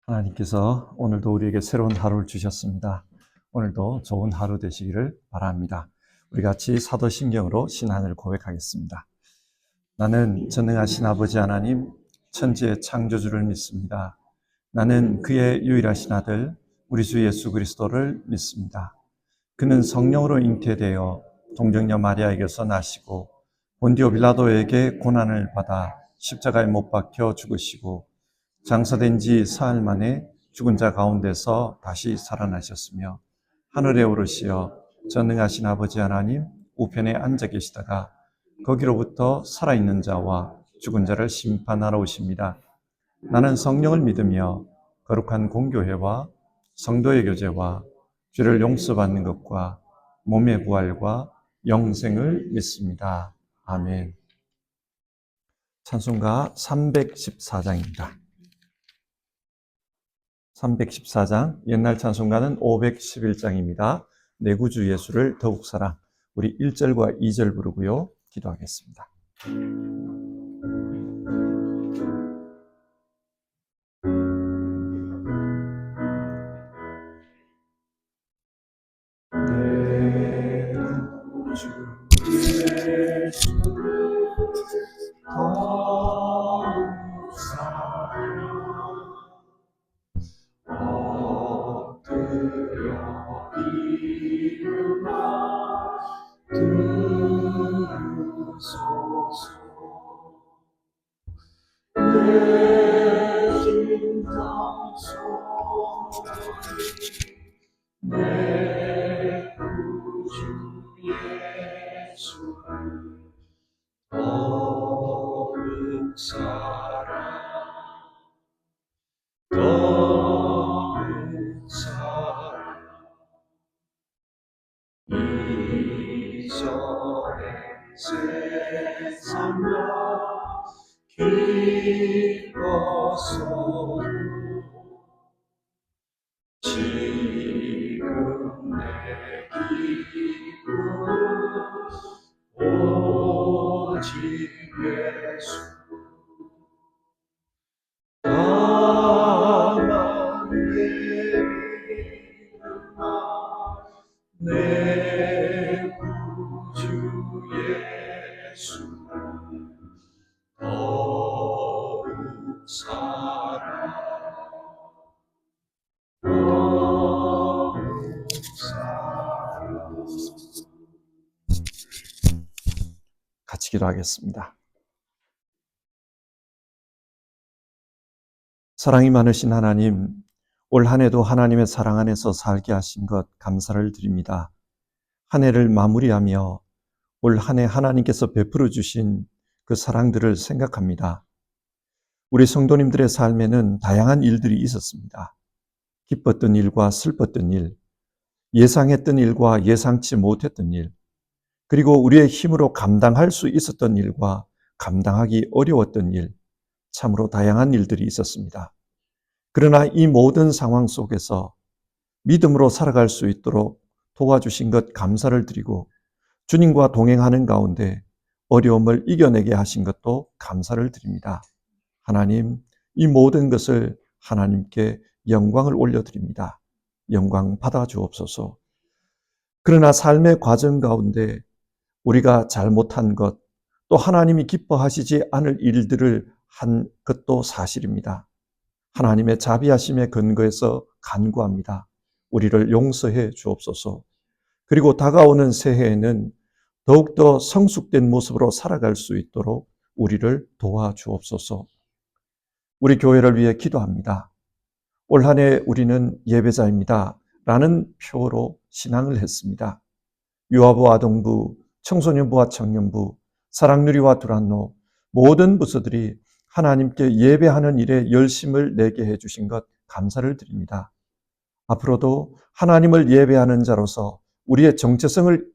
하나님께서 오늘도 우리에게 새로운 하루를 주셨습니다. 오늘도 좋은 하루 되시기를 바랍니다. 우리 같이 사도신경으로 신앙을 고백하겠습니다. 나는 전능하신 아버지 하나님, 천지의 창조주를 믿습니다. 나는 그의 유일하신 아들, 우리 주 예수 그리스도를 믿습니다. 그는 성령으로 잉태되어 동정녀 마리아에게서 나시고 본디오 빌라도에게 고난을 받아 십자가에 못 박혀 죽으시고 장사된 지 사흘 만에 죽은 자 가운데서 다시 살아나셨으며 하늘에 오르시어 전능하신 아버지 하나님 우편에 앉아 계시다가 거기로부터 살아있는 자와 죽은 자를 심판하러 오십니다. 나는 성령을 믿으며 거룩한 공교회와 성도의 교제와 죄를 용서받는 것과 몸의 부활과 영생을 믿습니다. 아멘. 찬송가 314장입니다. 314장, 옛날 찬송가는 511장입니다. 내 구주 예수를 더욱 사랑. 우리 1절과 2절 부르고요. 기도하겠습니다. 내 구주 예수를 더욱 사랑. 엎드려 이르나 들으소서. 내 심장 소리 내 구주 예수를 더욱 사랑. 더욱 사랑. 이전의 세상과 기뻐서 지금 내 기쁨은 오직 예수. 다만 예비나 내 구주 예수를 더욱 사랑. 더욱 사랑. 같이 기도하겠습니다. 사랑이 많으신 하나님, 올 한 해도 하나님의 사랑 안에서 살게 하신 것 감사를 드립니다. 한 해를 마무리하며 올 한 해 하나님께서 베풀어 주신 그 사랑들을 생각합니다. 우리 성도님들의 삶에는 다양한 일들이 있었습니다. 기뻤던 일과 슬펐던 일, 예상했던 일과 예상치 못했던 일, 그리고 우리의 힘으로 감당할 수 있었던 일과 감당하기 어려웠던 일, 참으로 다양한 일들이 있었습니다. 그러나 이 모든 상황 속에서 믿음으로 살아갈 수 있도록 도와주신 것 감사를 드리고 주님과 동행하는 가운데 어려움을 이겨내게 하신 것도 감사를 드립니다. 하나님, 이 모든 것을 하나님께 영광을 올려드립니다. 영광 받아 주옵소서. 그러나 삶의 과정 가운데 우리가 잘못한 것, 또 하나님이 기뻐하시지 않을 일들을 한 것도 사실입니다. 하나님의 자비하심에 근거해서 간구합니다. 우리를 용서해 주옵소서. 그리고 다가오는 새해에는 더욱더 성숙된 모습으로 살아갈 수 있도록 우리를 도와주옵소서. 우리 교회를 위해 기도합니다. 올 한 해 우리는 예배자입니다 라는 표로 신앙을 했습니다. 유아부 아동부, 청소년부와 청년부, 사랑누리와 두란노 모든 부서들이 하나님께 예배하는 일에 열심을 내게 해주신 것 감사를 드립니다. 앞으로도 하나님을 예배하는 자로서 우리의 정체성을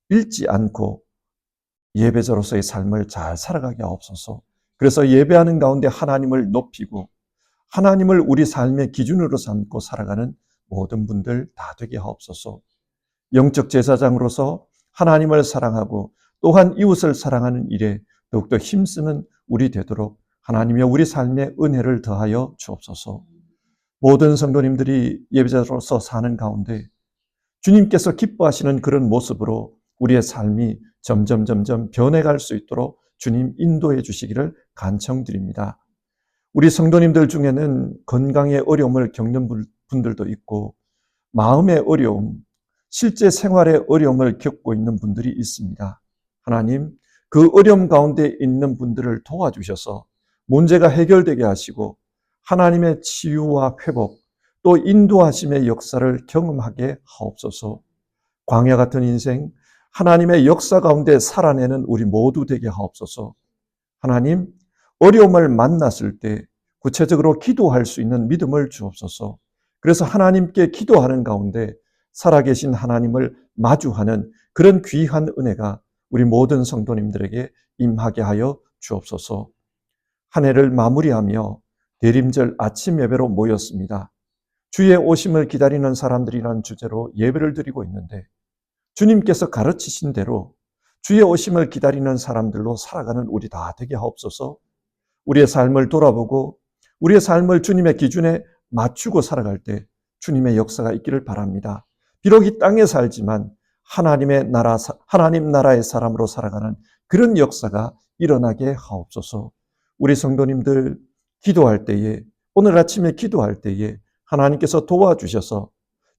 잃지 않고 예배자로서의 삶을 잘 살아가게 하옵소서. 그래서 예배하는 가운데 하나님을 높이고 하나님을 우리 삶의 기준으로 삼고 살아가는 모든 분들 다 되게 하옵소서. 영적 제사장으로서 하나님을 사랑하고 또한 이웃을 사랑하는 일에 더욱더 힘쓰는 우리 되도록 하나님의 우리 삶의 은혜를 더하여 주옵소서. 모든 성도님들이 예배자로서 사는 가운데 주님께서 기뻐하시는 그런 모습으로 우리의 삶이 점점 변해갈 수 있도록 주님 인도해 주시기를 간청드립니다. 우리 성도님들 중에는 건강의 어려움을 겪는 분들도 있고 마음의 어려움, 실제 생활의 어려움을 겪고 있는 분들이 있습니다. 하나님, 그 어려움 가운데 있는 분들을 도와주셔서 문제가 해결되게 하시고 하나님의 치유와 회복, 또 인도하심의 역사를 경험하게 하옵소서. 광야 같은 인생, 하나님의 역사 가운데 살아내는 우리 모두 되게 하옵소서. 하나님, 어려움을 만났을 때 구체적으로 기도할 수 있는 믿음을 주옵소서. 그래서 하나님께 기도하는 가운데 살아계신 하나님을 마주하는 그런 귀한 은혜가 우리 모든 성도님들에게 임하게 하여 주옵소서. 한 해를 마무리하며 대림절 아침 예배로 모였습니다. 주의 오심을 기다리는 사람들이라는 주제로 예배를 드리고 있는데 주님께서 가르치신 대로 주의 오심을 기다리는 사람들로 살아가는 우리 다 되게 하옵소서. 우리의 삶을 돌아보고 우리의 삶을 주님의 기준에 맞추고 살아갈 때 주님의 역사가 있기를 바랍니다. 비록 이 땅에 살지만 하나님 나라의 사람으로 살아가는 그런 역사가 일어나게 하옵소서. 우리 성도님들 기도할 때에, 오늘 아침에 기도할 때에 하나님께서 도와주셔서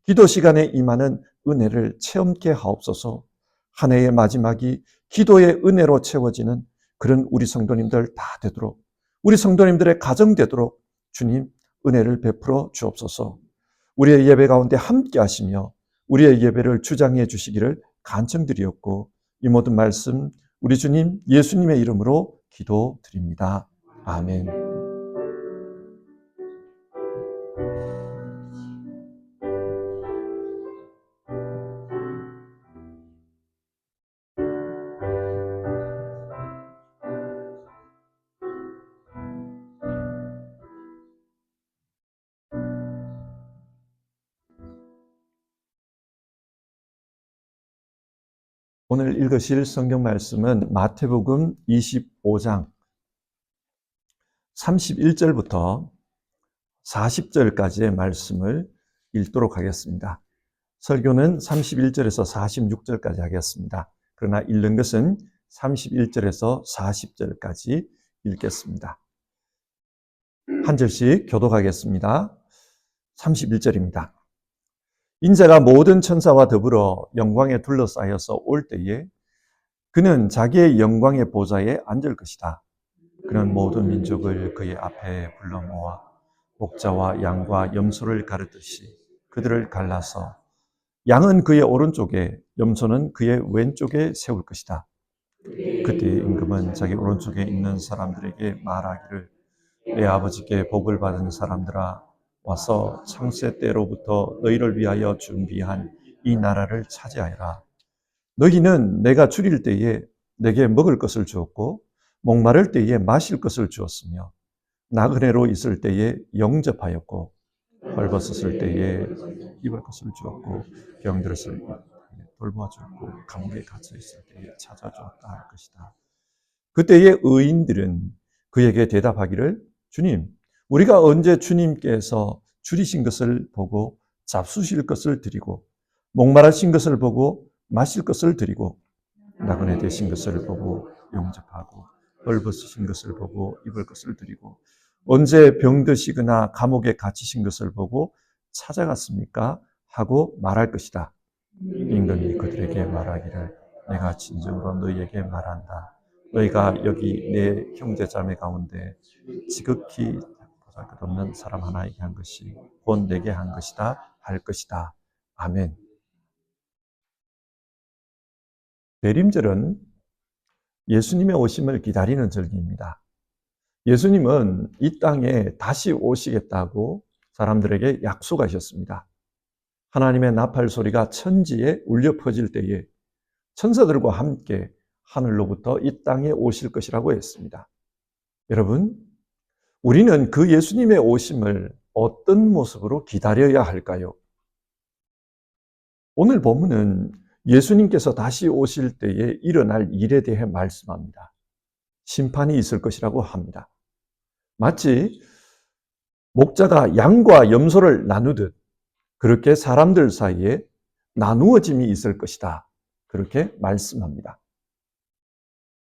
기도 시간에 임하는 은혜를 체험케 하옵소서. 한 해의 마지막이 기도의 은혜로 채워지는 그런 우리 성도님들 다 되도록, 우리 성도님들의 가정 되도록 주님 은혜를 베풀어 주옵소서. 우리의 예배 가운데 함께 하시며 우리의 예배를 주장해 주시기를 간청드리옵고 이 모든 말씀 우리 주님 예수님의 이름으로 기도드립니다. 아멘. 오늘 읽으실 성경 말씀은 마태복음 25장 31절부터 40절까지의 말씀을 읽도록 하겠습니다. 설교는 31절에서 46절까지 하겠습니다. 그러나 읽는 것은 31절에서 40절까지 읽겠습니다. 한 절씩 교독하겠습니다. 31절입니다. 인자가 모든 천사와 더불어 영광에 둘러싸여서 올 때에 그는 자기의 영광의 보좌에 앉을 것이다. 그는 모든 민족을 그의 앞에 불러 모아 목자와 양과 염소를 가르듯이 그들을 갈라서 양은 그의 오른쪽에 염소는 그의 왼쪽에 세울 것이다. 그때 임금은 자기 오른쪽에 있는 사람들에게 말하기를 내 아버지께 복을 받은 사람들아 와서 창세 때로부터 너희를 위하여 준비한 이 나라를 차지하여라. 너희는 내가 줄일 때에 내게 먹을 것을 주었고 목마를 때에 마실 것을 주었으며 나그네로 있을 때에 영접하였고 헐벗었을 때에 입을 것을 주었고 병들었을 때에 돌보아주었고 감옥에 갇혀 있을 때에 찾아주었다 할 것이다. 그때의 의인들은 그에게 대답하기를 주님, 우리가 언제 주님께서 줄이신 것을 보고 잡수실 것을 드리고 목마르신 것을 보고 마실 것을 드리고 나그네 되신 것을 보고 영접하고 헐벗으신 것을 보고 입을 것을 드리고 언제 병드시거나 감옥에 갇히신 것을 보고 찾아갔습니까? 하고 말할 것이다. 임금이 그들에게 말하기를 내가 진정으로 너희에게 말한다. 너희가 여기 내 형제자매 가운데 지극히 보잘것없는 사람 하나에게 한 것이 곧 내게 한 것이다 할 것이다. 아멘. 대림절은 예수님의 오심을 기다리는 절기입니다. 예수님은 이 땅에 다시 오시겠다고 사람들에게 약속하셨습니다. 하나님의 나팔 소리가 천지에 울려 퍼질 때에 천사들과 함께 하늘로부터 이 땅에 오실 것이라고 했습니다. 여러분, 우리는 그 예수님의 오심을 어떤 모습으로 기다려야 할까요? 오늘 본문은 예수님께서 다시 오실 때에 일어날 일에 대해 말씀합니다. 심판이 있을 것이라고 합니다. 마치 목자가 양과 염소를 나누듯 그렇게 사람들 사이에 나누어짐이 있을 것이다. 그렇게 말씀합니다.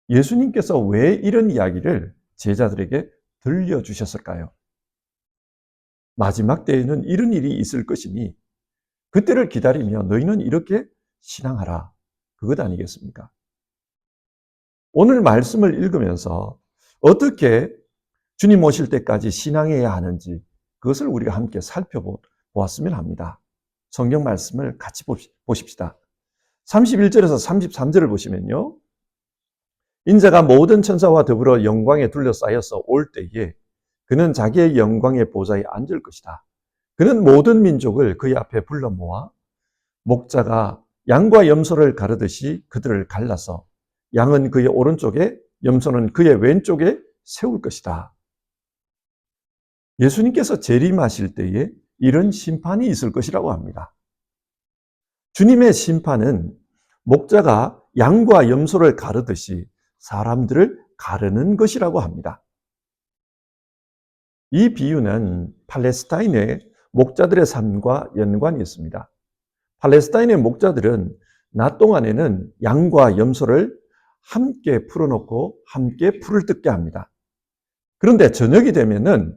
예수님께서 왜 이런 이야기를 제자들에게 들려주셨을까요? 마지막 때에는 이런 일이 있을 것이니 그때를 기다리며 너희는 이렇게 신앙하라. 그것 아니겠습니까? 오늘 말씀을 읽으면서 어떻게 주님 오실 때까지 신앙해야 하는지 그것을 우리가 함께 살펴보았으면 합니다. 성경 말씀을 같이 보십시다. 31절에서 33절을 보시면요. 인자가 모든 천사와 더불어 영광에 둘러싸여서 올 때에 그는 자기의 영광의 보좌에 앉을 것이다. 그는 모든 민족을 그의 앞에 불러 모아 목자가 양과 염소를 가르듯이 그들을 갈라서 양은 그의 오른쪽에 염소는 그의 왼쪽에 세울 것이다. 예수님께서 재림하실 때에 이런 심판이 있을 것이라고 합니다. 주님의 심판은 목자가 양과 염소를 가르듯이 사람들을 가르는 것이라고 합니다. 이 비유는 팔레스타인의 목자들의 삶과 연관이 있습니다. 팔레스타인의 목자들은 낮 동안에는 양과 염소를 함께 풀어놓고 함께 풀을 뜯게 합니다. 그런데 저녁이 되면은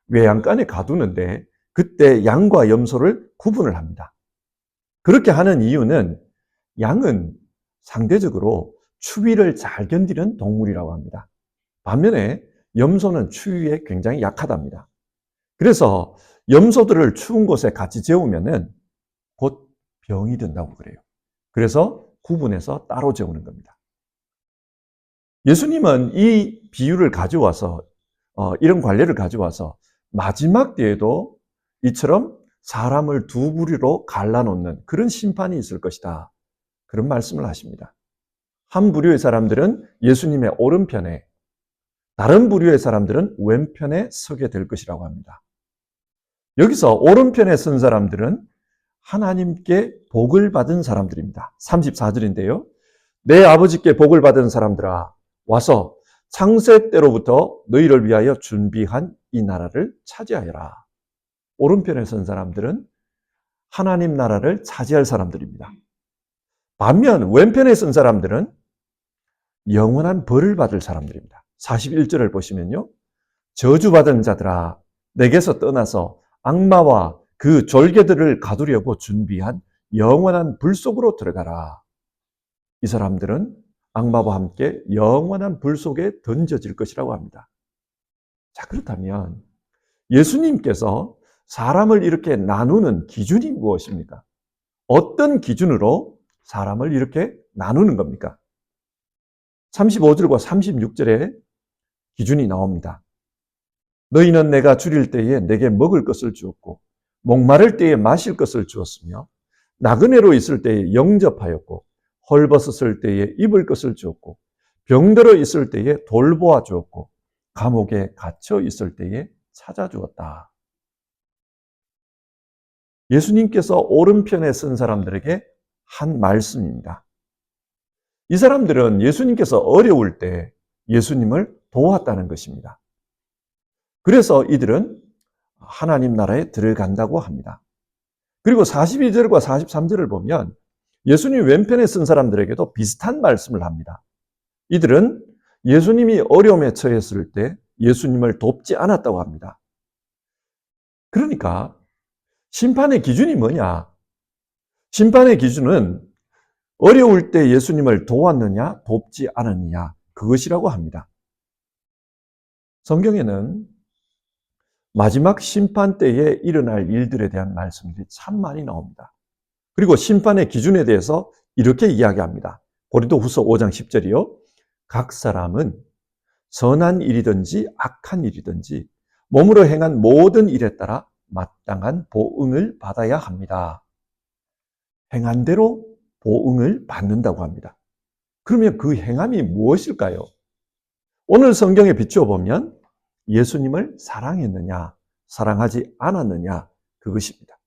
외양간에 가두는데 그때 양과 염소를 구분을 합니다. 그렇게 하는 이유는 양은 상대적으로 추위를 잘 견디는 동물이라고 합니다. 반면에 염소는 추위에 굉장히 약하답니다. 그래서 염소들을 추운 곳에 같이 재우면은 곧 병이 든다고 그래요. 그래서 구분해서 따로 재우는 겁니다. 예수님은 이 비유를 가져와서 이런 관례를 가져와서 마지막 때에도 이처럼 사람을 두 부류로 갈라놓는 그런 심판이 있을 것이다. 그런 말씀을 하십니다. 한 부류의 사람들은 예수님의 오른편에, 다른 부류의 사람들은 왼편에 서게 될 것이라고 합니다. 여기서 오른편에 선 사람들은 하나님께 복을 받은 사람들입니다. 34절인데요. 내 아버지께 복을 받은 사람들아 와서 창세 때로부터 너희를 위하여 준비한 이 나라를 차지하여라. 오른편에 선 사람들은 하나님 나라를 차지할 사람들입니다. 반면 왼편에 선 사람들은 영원한 벌을 받을 사람들입니다. 41절을 보시면요. 저주받은 자들아 내게서 떠나서 악마와 그 졸개들을 가두려고 준비한 영원한 불 속으로 들어가라. 이 사람들은 악마와 함께 영원한 불 속에 던져질 것이라고 합니다. 자, 그렇다면 예수님께서 사람을 이렇게 나누는 기준이 무엇입니까? 어떤 기준으로 사람을 이렇게 나누는 겁니까? 35절과 36절에 기준이 나옵니다. 너희는 내가 줄일 때에 내게 먹을 것을 주었고 목마를 때에 마실 것을 주었으며 나그네로 있을 때에 영접하였고 헐벗었을 때에 입을 것을 주었고 병들어 있을 때에 돌보아 주었고 감옥에 갇혀 있을 때에 찾아주었다. 예수님께서 오른편에 쓴 사람들에게 한 말씀입니다. 이 사람들은 예수님께서 어려울 때 예수님을 도왔다는 것입니다. 그래서 이들은 하나님 나라에 들어간다고 합니다. 그리고 42절과 43절을 보면 예수님 왼편에 쓴 사람들에게도 비슷한 말씀을 합니다. 이들은 예수님이 어려움에 처했을 때 예수님을 돕지 않았다고 합니다. 그러니까 심판의 기준이 뭐냐? 심판의 기준은 어려울 때 예수님을 도왔느냐, 돕지 않았느냐, 그것이라고 합니다. 성경에는 마지막 심판 때에 일어날 일들에 대한 말씀들이 참 많이 나옵니다. 그리고 심판의 기준에 대해서 이렇게 이야기합니다. 고린도후서 5장 10절이요. 각 사람은 선한 일이든지 악한 일이든지 몸으로 행한 모든 일에 따라 마땅한 보응을 받아야 합니다. 행한 대로 보응을 받는다고 합니다. 그러면 그 행함이 무엇일까요? 오늘 성경에 비추어 보면 예수님을 사랑했느냐, 사랑하지 않았느냐, 그것입니다.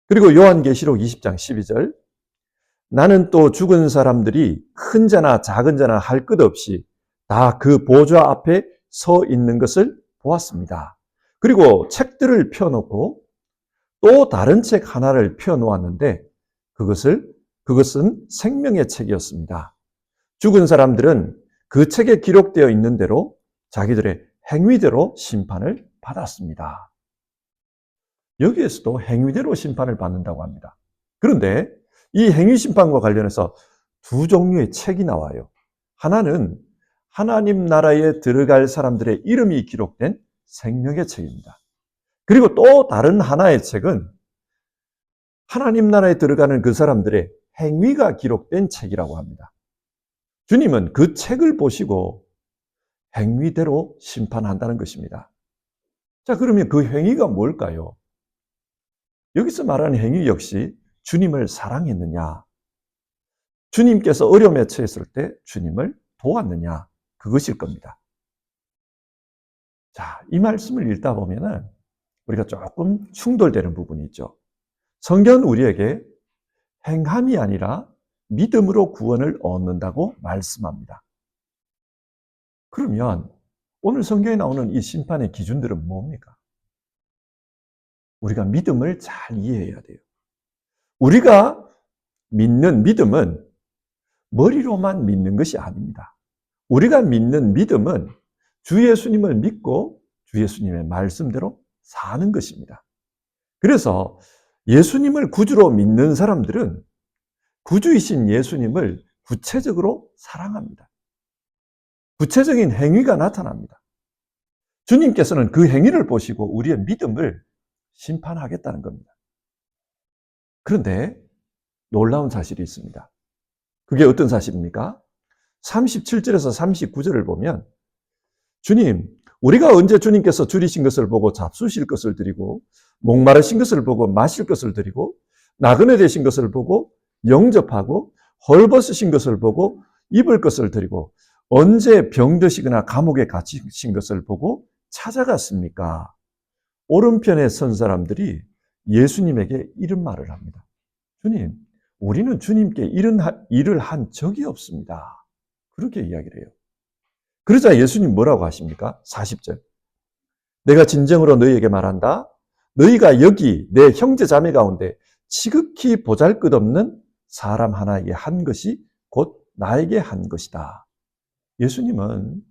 그리고 요한계시록 20장 12절, 나는 또 죽은 사람들이 큰 자나 작은 자나 할 것 없이 다 그 보좌 앞에 서 있는 것을 보았습니다. 그리고 책들을 펴놓고 또 다른 책 하나를 펴놓았는데 그것은 생명의 책이었습니다. 죽은 사람들은 그 책에 기록되어 있는 대로 자기들의 행위대로 심판을 받았습니다. 여기에서도 행위대로 심판을 받는다고 합니다. 그런데 이 행위 심판과 관련해서 두 종류의 책이 나와요. 하나는 하나님 나라에 들어갈 사람들의 이름이 기록된 생명의 책입니다. 그리고 또 다른 하나의 책은 하나님 나라에 들어가는 그 사람들의 행위가 기록된 책이라고 합니다. 주님은 그 책을 보시고 행위대로 심판한다는 것입니다. 자, 그러면 그 행위가 뭘까요? 여기서 말하는 행위 역시 주님을 사랑했느냐, 주님께서 어려움에 처했을 때 주님을 도왔느냐, 그것일 겁니다. 자, 이 말씀을 읽다 보면은 우리가 조금 충돌되는 부분이 있죠. 성경은 우리에게 행함이 아니라 믿음으로 구원을 얻는다고 말씀합니다. 그러면 오늘 성경에 나오는 이 심판의 기준들은 뭡니까? 우리가 믿음을 잘 이해해야 돼요. 우리가 믿는 믿음은 머리로만 믿는 것이 아닙니다. 우리가 믿는 믿음은 주 예수님을 믿고 주 예수님의 말씀대로 사는 것입니다. 그래서 예수님을 구주로 믿는 사람들은 구주이신 예수님을 구체적으로 사랑합니다. 구체적인 행위가 나타납니다. 주님께서는 그 행위를 보시고 우리의 믿음을 심판하겠다는 겁니다. 그런데 놀라운 사실이 있습니다. 그게 어떤 사실입니까? 37절에서 39절을 보면 주님, 우리가 언제 주님께서 줄이신 것을 보고 잡수실 것을 드리고 목마르신 것을 보고 마실 것을 드리고 나그네 되신 것을 보고 영접하고 헐벗으신 것을 보고 입을 것을 드리고 언제 병드시거나 감옥에 갇히신 것을 보고 찾아갔습니까? 오른편에 선 사람들이 예수님에게 이런 말을 합니다. 주님, 우리는 주님께 이런 일을 한 적이 없습니다. 그렇게 이야기를 해요. 그러자 예수님 뭐라고 하십니까? 40절. 내가 진정으로 너희에게 말한다. 너희가 여기 내 형제 자매 가운데 지극히 보잘것없는 사람 하나에게 한 것이 곧 나에게 한 것이다. 예수님은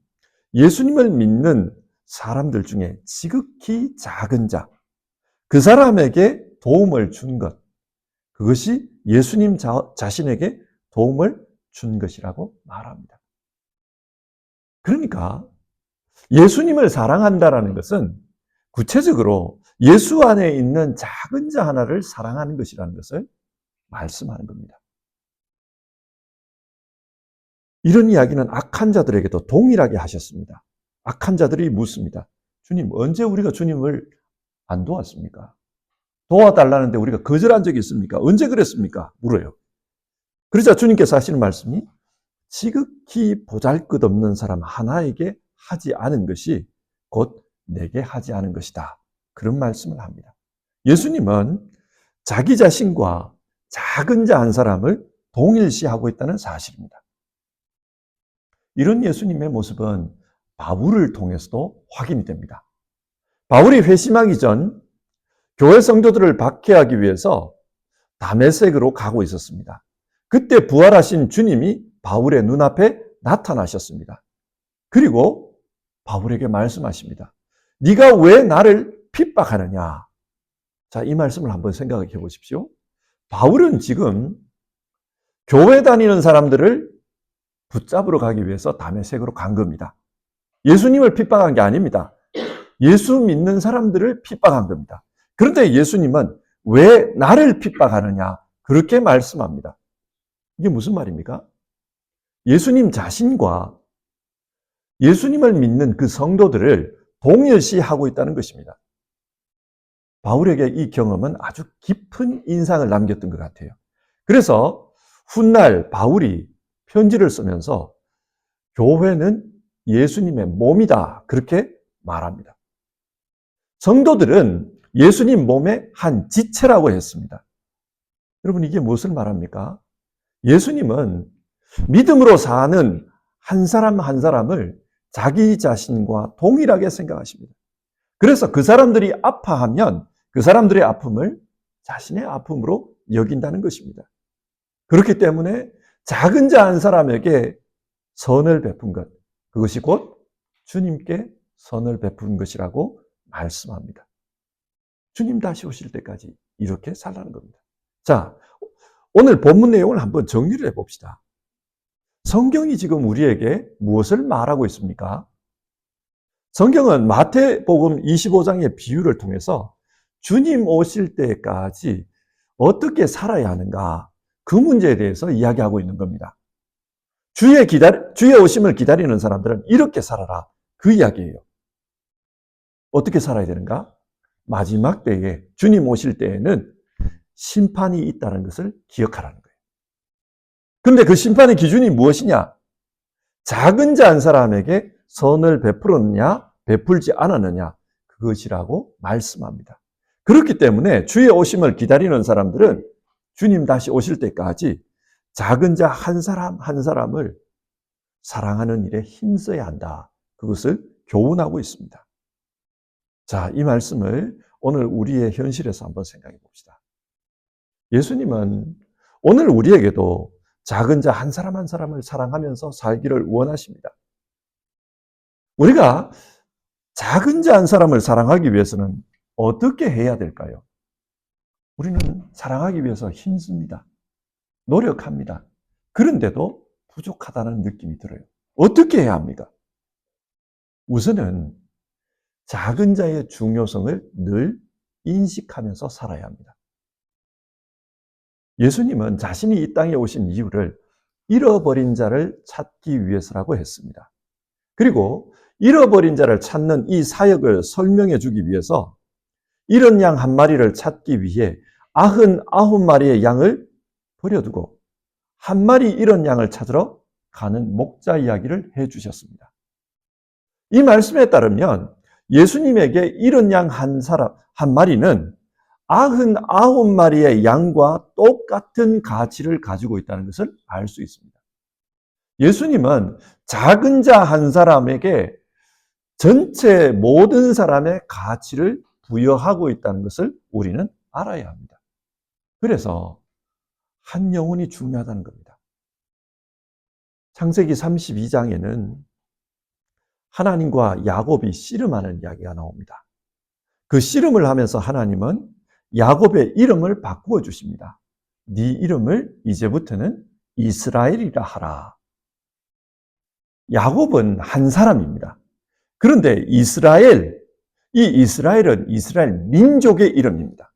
예수님을 믿는 사람들 중에 지극히 작은 자, 그 사람에게 도움을 준 것, 그것이 예수님 자신에게 도움을 준 것이라고 말합니다. 그러니까 예수님을 사랑한다라는 것은 구체적으로 예수 안에 있는 작은 자 하나를 사랑하는 것이라는 것을 말씀하는 겁니다. 이런 이야기는 악한 자들에게도 동일하게 하셨습니다. 악한 자들이 묻습니다. 주님, 언제 우리가 주님을 안 도왔습니까? 도와달라는데 우리가 거절한 적이 있습니까? 언제 그랬습니까? 물어요. 그러자 주님께서 하시는 말씀이 지극히 보잘것없는 사람 하나에게 하지 않은 것이 곧 내게 하지 않은 것이다. 그런 말씀을 합니다. 예수님은 자기 자신과 작은 자 한 사람을 동일시하고 있다는 사실입니다. 이런 예수님의 모습은 바울을 통해서도 확인이 됩니다. 바울이 회심하기 전 교회 성도들을 박해하기 위해서 다메섹으로 가고 있었습니다. 그때 부활하신 주님이 바울의 눈앞에 나타나셨습니다. 그리고 바울에게 말씀하십니다. 네가 왜 나를 핍박하느냐? 자, 이 말씀을 한번 생각해 보십시오. 바울은 지금 교회 다니는 사람들을 붙잡으러 가기 위해서 다메섹으로 간 겁니다. 예수님을 핍박한 게 아닙니다. 예수 믿는 사람들을 핍박한 겁니다. 그런데 예수님은 왜 나를 핍박하느냐? 그렇게 말씀합니다. 이게 무슨 말입니까? 예수님 자신과 예수님을 믿는 그 성도들을 동일시하고 있다는 것입니다. 바울에게 이 경험은 아주 깊은 인상을 남겼던 것 같아요. 그래서 훗날 바울이 편지를 쓰면서 교회는 예수님의 몸이다, 그렇게 말합니다. 성도들은 예수님 몸의 한 지체라고 했습니다. 여러분, 이게 무엇을 말합니까? 예수님은 믿음으로 사는 한 사람 한 사람을 자기 자신과 동일하게 생각하십니다. 그래서 그 사람들이 아파하면 그 사람들의 아픔을 자신의 아픔으로 여긴다는 것입니다. 그렇기 때문에 작은 자 한 사람에게 선을 베푼 것, 그것이 곧 주님께 선을 베푼 것이라고 말씀합니다. 주님 다시 오실 때까지 이렇게 살라는 겁니다. 자, 오늘 본문 내용을 한번 정리를 해봅시다. 성경이 지금 우리에게 무엇을 말하고 있습니까? 성경은 마태복음 25장의 비유를 통해서 주님 오실 때까지 어떻게 살아야 하는가, 그 문제에 대해서 이야기하고 있는 겁니다. 주의 오심을 기다리는 사람들은 이렇게 살아라, 그 이야기예요. 어떻게 살아야 되는가? 마지막 때에, 주님 오실 때에는 심판이 있다는 것을 기억하라는 거예요. 그런데 그 심판의 기준이 무엇이냐? 작은 자 한 사람에게 선을 베풀었느냐, 베풀지 않았느냐, 그것이라고 말씀합니다. 그렇기 때문에 주의 오심을 기다리는 사람들은 주님 다시 오실 때까지 작은 자 한 사람 한 사람을 사랑하는 일에 힘써야 한다, 그것을 교훈하고 있습니다. 자, 이 말씀을 오늘 우리의 현실에서 한번 생각해 봅시다. 예수님은 오늘 우리에게도 작은 자 한 사람 한 사람을 사랑하면서 살기를 원하십니다. 우리가 작은 자 한 사람을 사랑하기 위해서는 어떻게 해야 될까요? 우리는 사랑하기 위해서 힘씁니다. 노력합니다. 그런데도 부족하다는 느낌이 들어요. 어떻게 해야 합니까? 우선은 작은 자의 중요성을 늘 인식하면서 살아야 합니다. 예수님은 자신이 이 땅에 오신 이유를 잃어버린 자를 찾기 위해서라고 했습니다. 그리고 잃어버린 자를 찾는 이 사역을 설명해 주기 위해서 잃은 양 한 마리를 찾기 위해 99마리의 양을 버려두고 한 마리 잃은 양을 찾으러 가는 목자 이야기를 해 주셨습니다. 이 말씀에 따르면 예수님에게 잃은 양 한 마리는 99마리의 양과 똑같은 가치를 가지고 있다는 것을 알 수 있습니다. 예수님은 작은 자 한 사람에게 전체 모든 사람의 가치를 부여하고 있다는 것을 우리는 알아야 합니다. 그래서 한 영혼이 중요하다는 겁니다. 창세기 32장에는 하나님과 야곱이 씨름하는 이야기가 나옵니다. 그 씨름을 하면서 하나님은 야곱의 이름을 바꾸어 주십니다. 네 이름을 이제부터는 이스라엘이라 하라. 야곱은 한 사람입니다. 그런데 이 이스라엘은 이스라엘 민족의 이름입니다.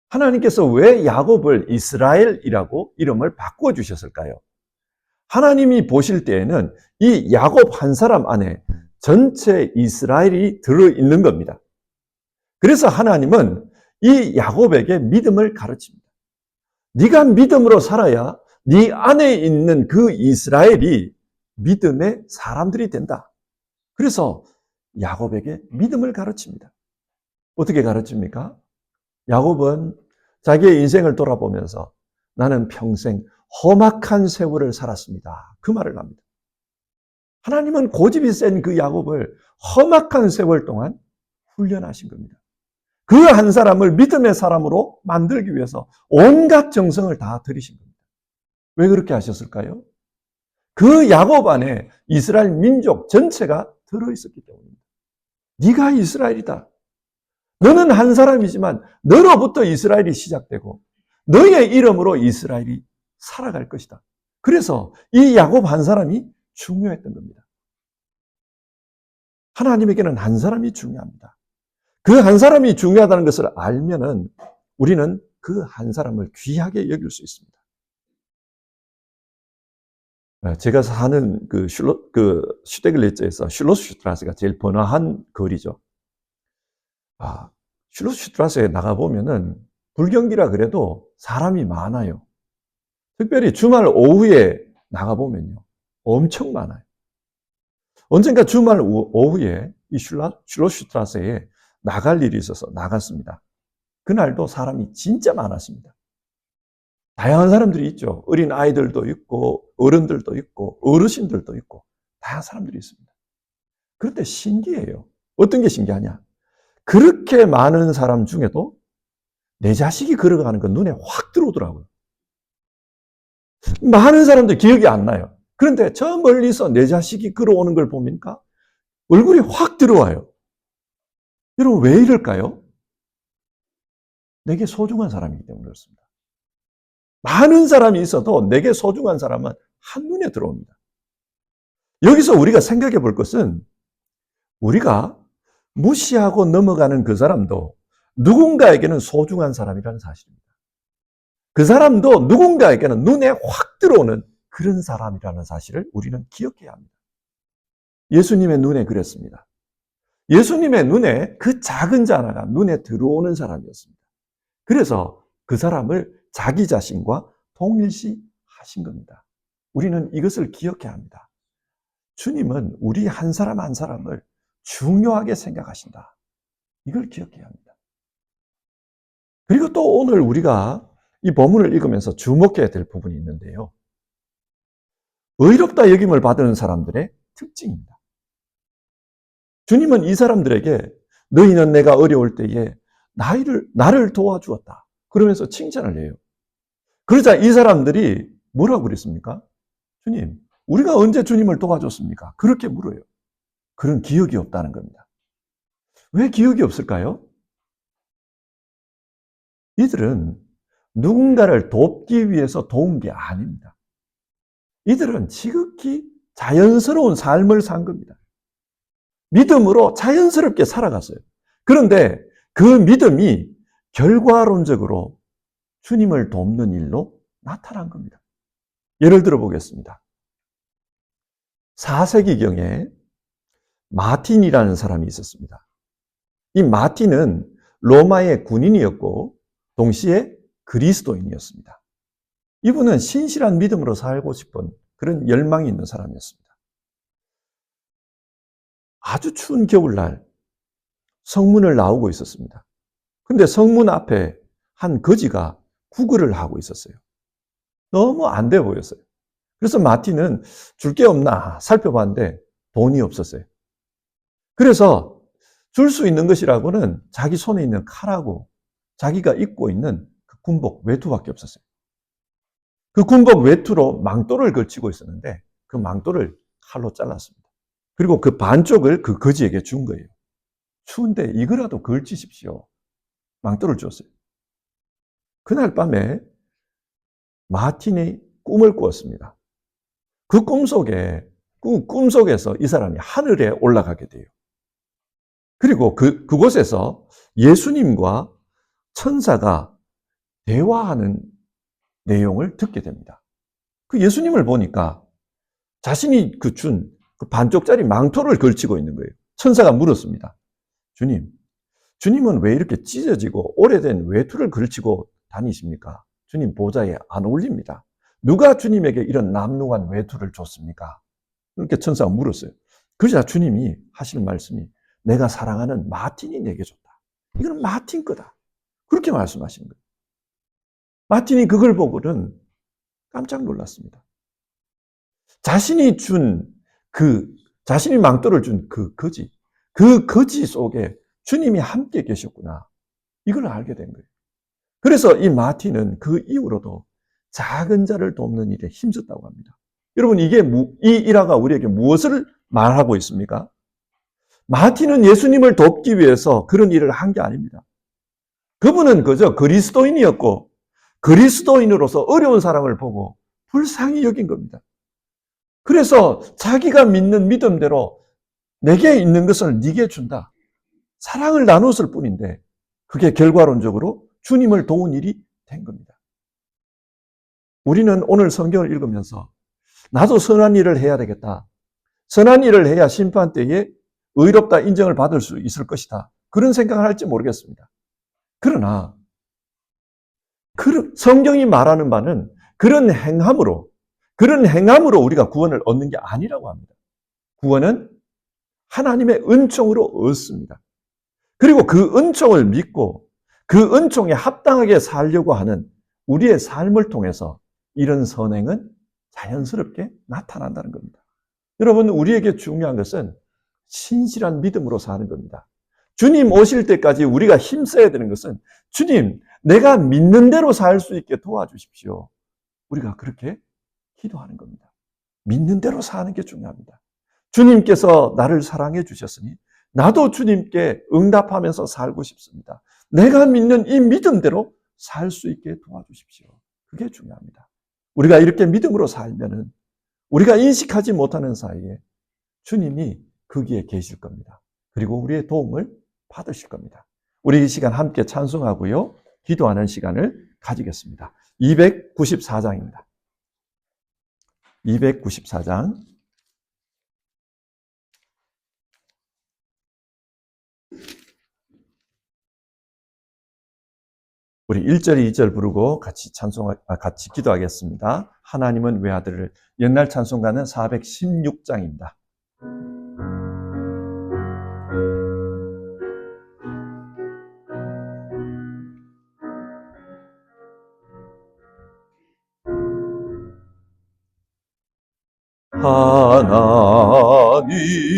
하나님께서 왜 야곱을 이스라엘이라고 이름을 바꾸어 주셨을까요? 하나님이 보실 때에는 이 야곱 한 사람 안에 전체 이스라엘이 들어있는 겁니다. 그래서 하나님은 이 야곱에게 믿음을 가르칩니다. 네가 믿음으로 살아야 네 안에 있는 그 이스라엘이 믿음의 사람들이 된다. 그래서 야곱에게 믿음을 가르칩니다. 어떻게 가르칩니까? 야곱은 자기의 인생을 돌아보면서 나는 평생 험악한 세월을 살았습니다, 그 말을 합니다. 하나님은 고집이 센 그 야곱을 험악한 세월 동안 훈련하신 겁니다. 그 한 사람을 믿음의 사람으로 만들기 위해서 온갖 정성을 다 들이신 겁니다. 왜 그렇게 하셨을까요? 그 야곱 안에 이스라엘 민족 전체가 들어있었기 때문입니다. 네가 이스라엘이다. 너는 한 사람이지만 너로부터 이스라엘이 시작되고 너의 이름으로 이스라엘이 살아갈 것이다. 그래서 이 야곱 한 사람이 중요했던 겁니다. 하나님에게는 한 사람이 중요합니다. 그 한 사람이 중요하다는 것을 알면은 우리는 그 한 사람을 귀하게 여길 수 있습니다. 제가 사는 슈테글리츠에서 슐로스슈트라스가 제일 번화한 거리죠. 슐로스슈트라스에 나가보면은 불경기라 그래도 사람이 많아요. 특별히 주말 오후에 나가보면요, 엄청 많아요. 언젠가 주말 오후에 이 슐로스슈트라스에 나갈 일이 있어서 나갔습니다. 그날도 사람이 진짜 많았습니다. 다양한 사람들이 있죠. 어린 아이들도 있고 어른들도 있고 어르신들도 있고 다양한 사람들이 있습니다. 그런데 신기해요. 어떤 게 신기하냐? 그렇게 많은 사람 중에도 내 자식이 걸어가는 건 눈에 확 들어오더라고요. 많은 사람들 기억이 안 나요. 그런데 저 멀리서 내 자식이 걸어오는 걸 보니까 얼굴이 확 들어와요. 여러분, 왜 이럴까요? 내게 소중한 사람이기 때문에 그렇습니다. 많은 사람이 있어도 내게 소중한 사람은 한눈에 들어옵니다. 여기서 우리가 생각해 볼 것은 우리가 무시하고 넘어가는 그 사람도 누군가에게는 소중한 사람이라는 사실입니다. 그 사람도 누군가에게는 눈에 확 들어오는 그런 사람이라는 사실을 우리는 기억해야 합니다. 예수님의 눈에 그랬습니다. 예수님의 눈에 그 작은 자 하나가 눈에 들어오는 사람이었습니다. 그래서 그 사람을 자기 자신과 동일시하신 겁니다. 우리는 이것을 기억해야 합니다. 주님은 우리 한 사람 한 사람을 중요하게 생각하신다. 이걸 기억해야 합니다. 그리고 또 오늘 우리가 이 본문을 읽으면서 주목해야 될 부분이 있는데요. 의롭다 여김을 받은 사람들의 특징입니다. 주님은 이 사람들에게 너희는 내가 어려울 때에 나를 도와주었다. 그러면서 칭찬을 해요. 그러자 이 사람들이 뭐라고 그랬습니까? 주님, 우리가 언제 주님을 도와줬습니까? 그렇게 물어요. 그런 기억이 없다는 겁니다. 왜 기억이 없을까요? 이들은 누군가를 돕기 위해서 도운 게 아닙니다. 이들은 지극히 자연스러운 삶을 산 겁니다. 믿음으로 자연스럽게 살아갔어요. 그런데 그 믿음이 결과론적으로 주님을 돕는 일로 나타난 겁니다. 예를 들어 보겠습니다. 4세기경에 마틴이라는 사람이 있었습니다. 이 마틴은 로마의 군인이었고 동시에 그리스도인이었습니다. 이분은 신실한 믿음으로 살고 싶은 그런 열망이 있는 사람이었습니다. 아주 추운 겨울날 성문을 나오고 있었습니다. 근데 성문 앞에 한 거지가 구걸을 하고 있었어요. 너무 안 돼 보였어요. 그래서 마틴은 줄 게 없나 살펴봤는데 돈이 없었어요. 그래서 줄 수 있는 것이라고는 자기 손에 있는 칼하고 자기가 입고 있는 그 군복 외투밖에 없었어요. 그 군복 외투로 망토를 걸치고 있었는데 그 망토를 칼로 잘랐습니다. 그리고 그 반쪽을 그 거지에게 준 거예요. 추운데 이거라도 걸치십시오. 망토를 줬어요. 그날 밤에 마틴이 꿈을 꾸었습니다. 그 꿈속에서 이 사람이 하늘에 올라가게 돼요. 그리고 그곳에서 예수님과 천사가 대화하는 내용을 듣게 됩니다. 그 예수님을 보니까 자신이 준 그 반쪽짜리 망토를 걸치고 있는 거예요. 천사가 물었습니다. 주님은 왜 이렇게 찢어지고 오래된 외투를 걸치고 다니십니까? 주님 보좌에 안 어울립니다. 누가 주님에게 이런 남루한 외투를 줬습니까? 그렇게 천사가 물었어요. 그러자 주님이 하시는 말씀이 내가 사랑하는 마틴이 내게 줬다. 이건 마틴 거다. 그렇게 말씀하시는 거예요. 마틴이 그걸 보고는 깜짝 놀랐습니다. 자신이 망토를 준 그 거지 속에 주님이 함께 계셨구나. 이걸 알게 된 거예요. 그래서 이 마틴은 그 이후로도 작은 자를 돕는 일에 힘썼다고 합니다. 여러분, 이 일화가 우리에게 무엇을 말하고 있습니까? 마틴은 예수님을 돕기 위해서 그런 일을 한 게 아닙니다. 그분은 그저 그리스도인이었고 그리스도인으로서 어려운 사람을 보고 불쌍히 여긴 겁니다. 그래서 자기가 믿는 믿음대로 내게 있는 것을 네게 준다. 사랑을 나눴을 뿐인데 그게 결과론적으로 주님을 도운 일이 된 겁니다. 우리는 오늘 성경을 읽으면서 나도 선한 일을 해야 되겠다. 선한 일을 해야 심판 때에 의롭다 인정을 받을 수 있을 것이다. 그런 생각을 할지 모르겠습니다. 그러나 성경이 말하는 바는 그런 행함으로 우리가 구원을 얻는 게 아니라고 합니다. 구원은 하나님의 은총으로 얻습니다. 그리고 그 은총을 믿고 그 은총에 합당하게 살려고 하는 우리의 삶을 통해서 이런 선행은 자연스럽게 나타난다는 겁니다. 여러분, 우리에게 중요한 것은 신실한 믿음으로 사는 겁니다. 주님 오실 때까지 우리가 힘써야 되는 것은 주님, 내가 믿는 대로 살 수 있게 도와주십시오. 우리가 그렇게 기도하는 겁니다. 믿는 대로 사는 게 중요합니다. 주님께서 나를 사랑해 주셨으니 나도 주님께 응답하면서 살고 싶습니다. 내가 믿는 이 믿음대로 살 수 있게 도와주십시오. 그게 중요합니다. 우리가 이렇게 믿음으로 살면은 우리가 인식하지 못하는 사이에 주님이 거기에 계실 겁니다. 그리고 우리의 도움을 받으실 겁니다. 우리 이 시간 함께 찬송하고요. 기도하는 시간을 가지겠습니다. 294장입니다. 294장. 우리 1절, 2절 부르고 같이 같이 기도하겠습니다. 하나님은 외아들을. 옛날 찬송가는 416장입니다.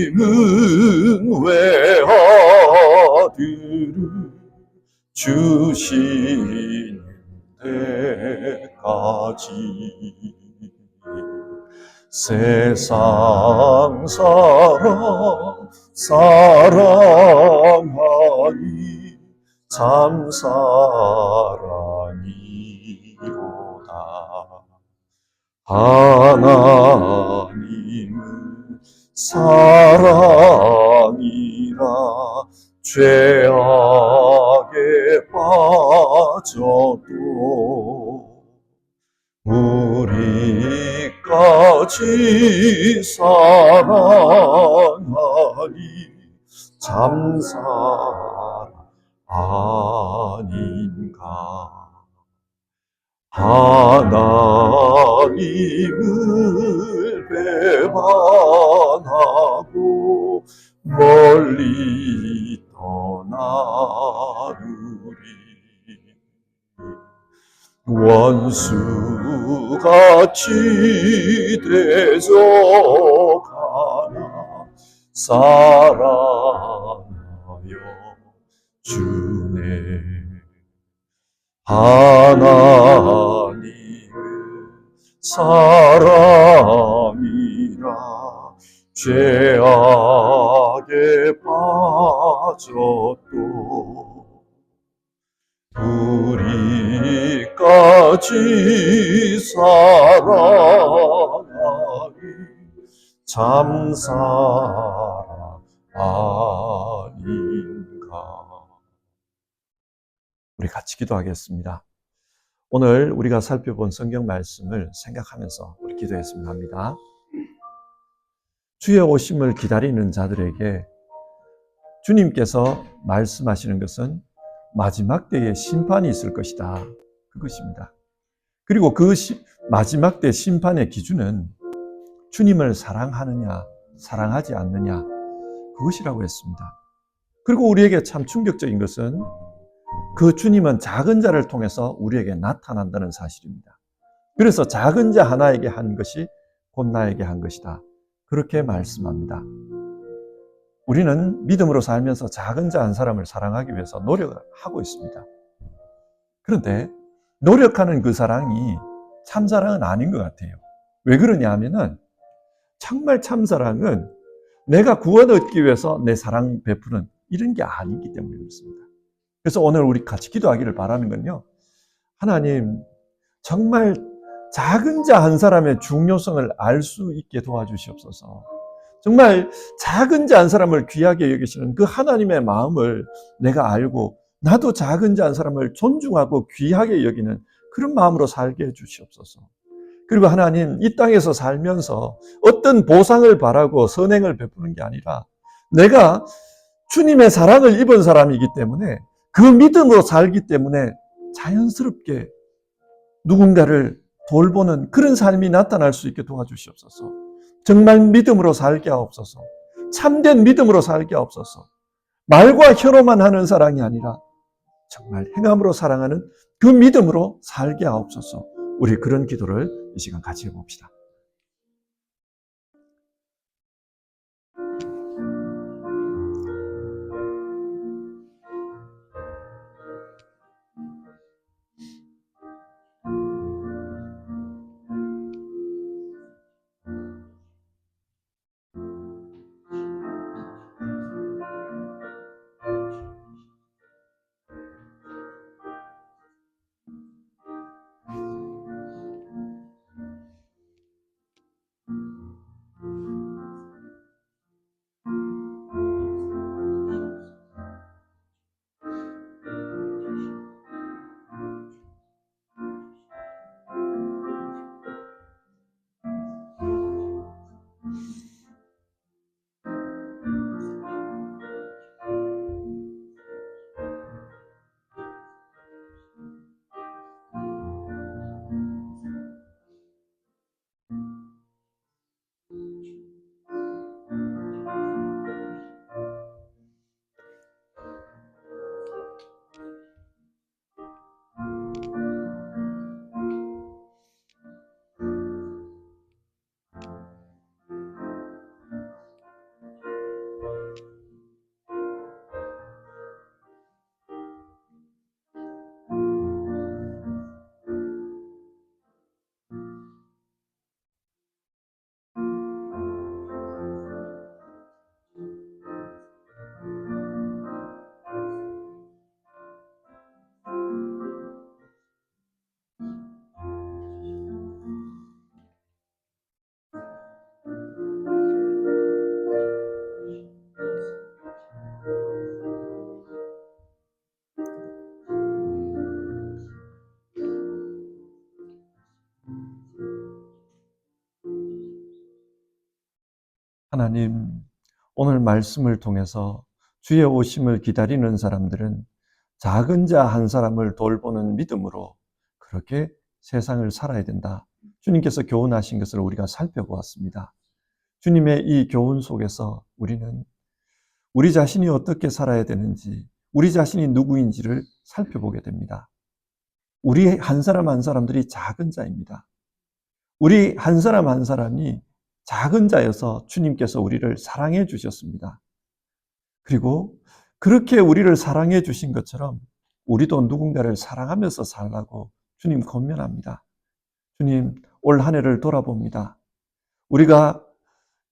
하나님은 외아들을 주시는 때까지 세상 사랑하니 참 사랑이로다. 하나님은 사랑이라 죄악에 빠져도 우리까지 사랑하니 참 사랑 아닌가. 하나님을 배반하고 멀리 떠나누리. 원수같이 대적하나 사랑하여 주네. 하나님은 사랑이라 죄악에 빠져도 우리까지 사랑하니 참 사랑 아닌가. 우리 같이 기도하겠습니다. 오늘 우리가 살펴본 성경 말씀을 생각하면서 우리 기도했으면 합니다. 주의 오심을 기다리는 자들에게 주님께서 말씀하시는 것은 마지막 때에 심판이 있을 것이다. 그것입니다. 그리고 그 마지막 때 심판의 기준은 주님을 사랑하느냐, 사랑하지 않느냐, 그것이라고 했습니다. 그리고 우리에게 참 충격적인 것은 그 주님은 작은 자를 통해서 우리에게 나타난다는 사실입니다. 그래서 작은 자 하나에게 한 것이 곧 나에게 한 것이다. 그렇게 말씀합니다. 우리는 믿음으로 살면서 작은 자 한 사람을 사랑하기 위해서 노력을 하고 있습니다. 그런데 노력하는 그 사랑이 참사랑은 아닌 것 같아요. 왜 그러냐 하면은 정말 참사랑은 내가 구원 얻기 위해서 내 사랑 베푸는 이런 게 아니기 때문에 그렇습니다. 그래서 오늘 우리 같이 기도하기를 바라는 건요. 하나님, 정말 작은 자 한 사람의 중요성을 알 수 있게 도와주시옵소서. 정말 작은 자 한 사람을 귀하게 여기시는 그 하나님의 마음을 내가 알고 나도 작은 자 한 사람을 존중하고 귀하게 여기는 그런 마음으로 살게 해주시옵소서. 그리고 하나님, 이 땅에서 살면서 어떤 보상을 바라고 선행을 베푸는 게 아니라 내가 주님의 사랑을 입은 사람이기 때문에 그 믿음으로 살기 때문에 자연스럽게 누군가를 돌보는 그런 삶이 나타날 수 있게 도와주시옵소서. 정말 믿음으로 살게 하옵소서. 참된 믿음으로 살게 하옵소서. 말과 혀로만 하는 사랑이 아니라 정말 행함으로 사랑하는 그 믿음으로 살게 하옵소서. 우리 그런 기도를 이 시간 같이 해봅시다. 하나님, 오늘 말씀을 통해서 주의 오심을 기다리는 사람들은 작은 자 한 사람을 돌보는 믿음으로 그렇게 세상을 살아야 된다. 주님께서 교훈하신 것을 우리가 살펴보았습니다. 주님의 이 교훈 속에서 우리는 우리 자신이 어떻게 살아야 되는지, 우리 자신이 누구인지를 살펴보게 됩니다. 우리 한 사람 한 사람들이 작은 자입니다. 우리 한 사람 한 사람이 작은 자여서 주님께서 우리를 사랑해 주셨습니다. 그리고 그렇게 우리를 사랑해 주신 것처럼 우리도 누군가를 사랑하면서 살라고 주님 권면합니다. 주님, 올 한 해를 돌아봅니다. 우리가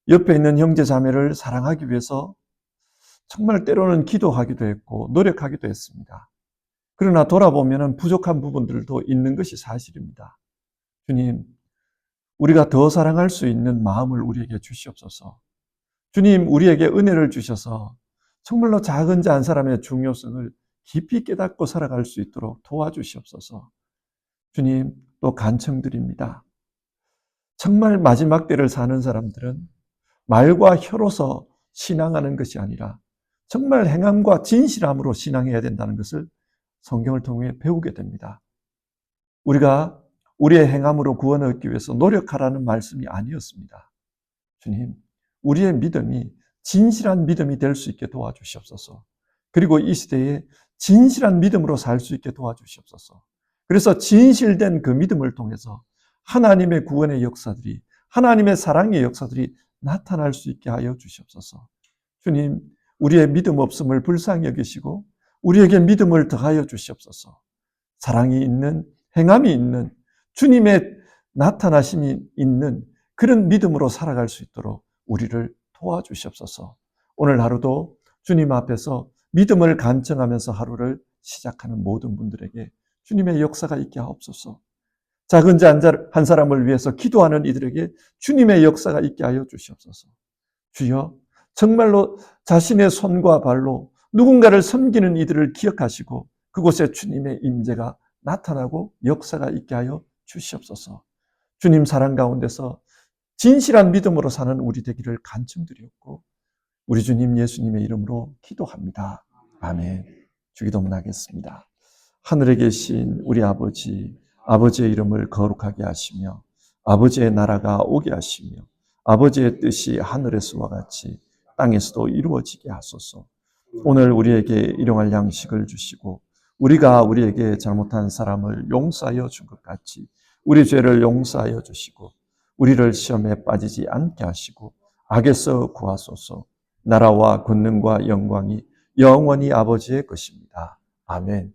옆에 있는 형제 자매를 사랑하기 위해서 정말 때로는 기도하기도 했고 노력하기도 했습니다. 그러나 돌아보면 부족한 부분들도 있는 것이 사실입니다. 주님, 우리가 더 사랑할 수 있는 마음을 우리에게 주시옵소서. 주님, 우리에게 은혜를 주셔서 정말로 작은 자 한 사람의 중요성을 깊이 깨닫고 살아갈 수 있도록 도와주시옵소서. 주님, 또 간청드립니다. 정말 마지막 때를 사는 사람들은 말과 혀로서 신앙하는 것이 아니라 정말 행함과 진실함으로 신앙해야 된다는 것을 성경을 통해 배우게 됩니다. 우리가 우리의 행함으로 구원을 얻기 위해서 노력하라는 말씀이 아니었습니다. 주님, 우리의 믿음이 진실한 믿음이 될 수 있게 도와주시옵소서. 그리고 이 시대에 진실한 믿음으로 살 수 있게 도와주시옵소서. 그래서 진실된 그 믿음을 통해서 하나님의 구원의 역사들이, 하나님의 사랑의 역사들이 나타날 수 있게 하여 주시옵소서. 주님, 우리의 믿음 없음을 불쌍히 여기시고 우리에게 믿음을 더하여 주시옵소서. 사랑이 있는, 행함이 있는, 주님의 나타나심이 있는 그런 믿음으로 살아갈 수 있도록 우리를 도와주시옵소서. 오늘 하루도 주님 앞에서 믿음을 간청하면서 하루를 시작하는 모든 분들에게 주님의 역사가 있게 하옵소서. 작은 자 한 사람을 위해서 기도하는 이들에게 주님의 역사가 있게 하여 주시옵소서. 주여, 정말로 자신의 손과 발로 누군가를 섬기는 이들을 기억하시고 그곳에 주님의 임재가 나타나고 역사가 있게 하여 주시옵소서. 주님 사랑 가운데서 진실한 믿음으로 사는 우리 되기를 간청드렸고 우리 주님 예수님의 이름으로 기도합니다. 아멘. 주기도문 하겠습니다. 하늘에 계신 우리 아버지, 아버지의 이름을 거룩하게 하시며 아버지의 나라가 오게 하시며 아버지의 뜻이 하늘에서와 같이 땅에서도 이루어지게 하소서. 오늘 우리에게 일용할 양식을 주시고 우리가 우리에게 잘못한 사람을 용서하여 준 것 같이 우리 죄를 용서하여 주시고 우리를 시험에 빠지지 않게 하시고 악에서 구하소서. 나라와 권능과 영광이 영원히 아버지의 것입니다. 아멘.